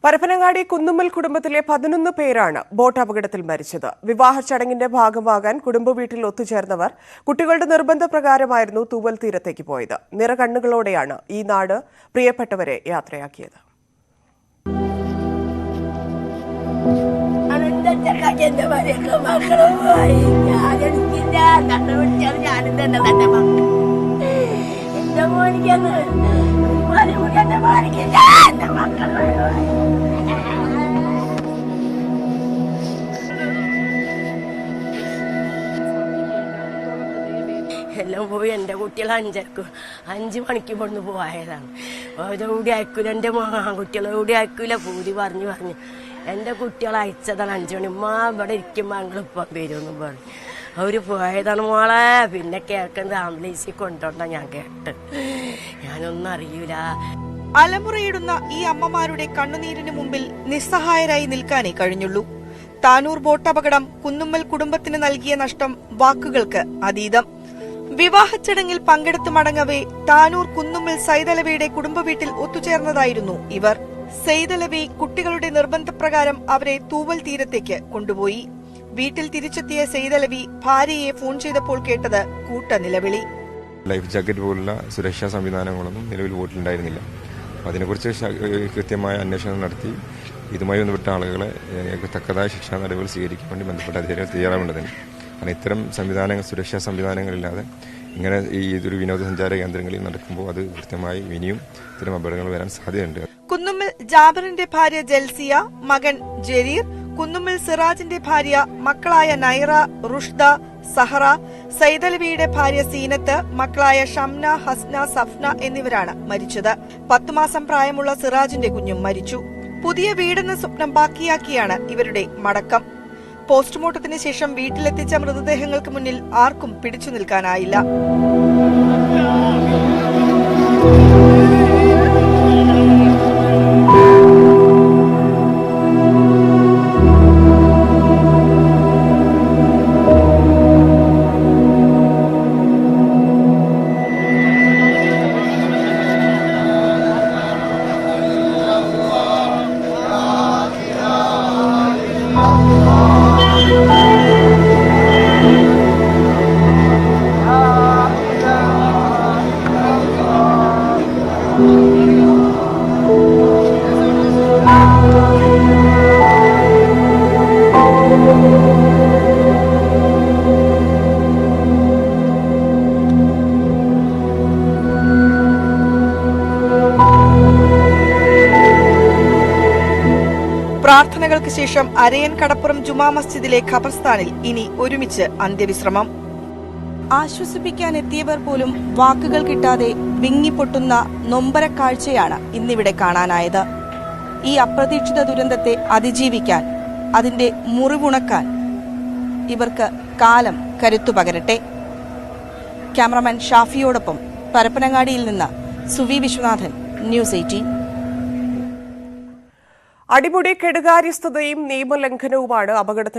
പരപ്പനങ്ങാടി കുന്നുമ്മൽ കുടുംബത്തിലെ 11 പേരാണ് ബോട്ട് അപകടത്തിൽ മരിച്ചത്. വിവാഹ ചടങ്ങിന്റെ ഭാഗമാകാൻ കുടുംബ വീട്ടിൽ ഒത്തുചേർന്നവർ കുട്ടികളുടെ നിർബന്ധപ്രകാരമായിരുന്നു തൂവൽ തീരത്തേക്ക് പോയത്. നിറകണ്ണുകളോടെയാണ് ഈ നാട് പ്രിയപ്പെട്ടവരെ യാത്രയാക്കിയത്. എല്ലാം പോയി. എൻ്റെ കുട്ടികൾ 5 മണിക്ക് ഇവിടുന്ന് പോയതാണ്. ഓരോടി അയക്കൂല, എൻ്റെ ആൺകുട്ടികളോടി അയക്കൂല. പൂതി പറഞ്ഞു എൻ്റെ കുട്ടികളെ അയച്ചതാണ് 5 മണി. ഇവിടെ ഇരിക്കുമ്പോൾ ഞങ്ങളിപ്പം വരുമെന്നും പറഞ്ഞു അവർ പോയതാണ് മോളെ. പിന്നെ കേൾക്കുന്നത് ആംബുലൻസിൽ കൊണ്ടുപോണ്ട ഞാൻ കേട്ട്. ഞാനൊന്നും അറിയൂല. അലമുറയിടുന്ന ഈ അമ്മമാരുടെ കണ്ണുനീരിന് മുമ്പിൽ നിസ്സഹായരായി നിൽക്കാനേ കഴിഞ്ഞുള്ളൂ. താനൂർ ബോട്ടപകടം കുന്നുമ്മൽ കുടുംബത്തിന് നൽകിയ നഷ്ടം വാക്കുകൾക്ക് അതീതം. വിവാഹ ചടങ്ങിൽ പങ്കെടുത്ത് മടങ്ങവേ താനൂർ കുന്നുമ്മൽ സൈതലവിയുടെ കുടുംബ വീട്ടിൽ ഒത്തുചേർന്നതായിരുന്നു ഇവർ. സൈതലവി കുട്ടികളുടെ നിർബന്ധപ്രകാരം അവരെ തൂവൽ തീരത്തേക്ക് കൊണ്ടുപോയി. വീട്ടിൽ തിരിച്ചെത്തിയ സൈതലവി ഭാര്യയെ ഫോൺ ചെയ്തപ്പോൾ കേട്ടത് കൂട്ട നിലവിളി. ലൈഫ് ജാക്കറ്റ് പോലുള്ള സുരക്ഷാ സംവിധാനങ്ങളൊന്നും നിലവിൽ ബോട്ടിലുണ്ടായിരുന്നില്ല. അതിനെക്കുറിച്ച് കൃത്യമായ അന്വേഷണം നടത്തി ഇതുമായി ബന്ധപ്പെട്ട ആളുകളെ തക്കതായ ശിക്ഷാ നടപടികൾ സ്വീകരിക്കാൻ വേണ്ടി ബന്ധപ്പെട്ട അധികാരികൾ തയ്യാറാവേണ്ടതുണ്ട്. കാരണം ഇത്തരം സംവിധാനങ്ങൾ, സുരക്ഷാ സംവിധാനങ്ങളില്ലാതെ ഇങ്ങനെ ഇതൊരു വിനോദസഞ്ചാര കേന്ദ്രങ്ങളിൽ നടക്കുമ്പോൾ അത് കൃത്യമായി ഇനിയും ഇത്തരം അപകടങ്ങൾ വരാൻ സാധ്യതയുണ്ട്. കുന്നുമ്മൽ ജാബറിന്റെ ഭാര്യ ജൽസിയ, മകൻ ജരീർ, കുന്നുമ്മൽ സിറാജിന്റെ ഭാര്യ മക്കളായ നൈറ, റുഷ്ദ, സഹറ, സൈതലവിയുടെ ഭാര്യ സീനത്ത്, മക്കളായ ഷംന, ഹസ്ന, സഫ്ന എന്നിവരാണ് മരിച്ചത്. 10 മാസം പ്രായമുള്ള സിറാജിന്റെ കുഞ്ഞും മരിച്ചു. പുതിയ വീടെന്ന സ്വപ്നം ബാക്കിയാക്കിയാണ് ഇവരുടെ മടക്കം. പോസ്റ്റ്മോർട്ടത്തിന് ശേഷം വീട്ടിലെത്തിച്ച മൃതദേഹങ്ങൾക്ക് മുന്നിൽ ആർക്കും പിടിച്ചു നിൽക്കാനായില്ല. പ്രാർത്ഥനകൾക്ക് ശേഷം അരയൻ കടപ്പുറം ജുമാ മസ്ജിദിലെ ഖബർസ്ഥാനിൽ ഇനി ഒരുമിച്ച് അന്ത്യവിശ്രമം. ആശ്വസിപ്പിക്കാൻ എത്തിയവർ പോലും വാക്കുകൾ കിട്ടാതെ വിങ്ങിപ്പൊട്ടുന്ന നൊമ്പരക്കാഴ്ചയാണ് ഇന്നിവിടെ കാണാനായത്. ഈ അപ്രതീക്ഷിത ദുരന്തത്തെ അതിജീവിക്കാൻ, അതിന്റെ മുറിവുണക്കാൻ ഇവർക്ക് കാലം കരുത്തു പകരട്ടെ. ക്യാമറമാൻ ഷാഫിയോടൊപ്പം പരപ്പനങ്ങാടിയിൽ നിന്ന് സുവി വിശ്വനാഥൻ, ന്യൂസ് 18. അടിമുടി കെടുകാര്യസ്ഥതയും നിയമലംഘനവുമാണ് അപകടത്തിന്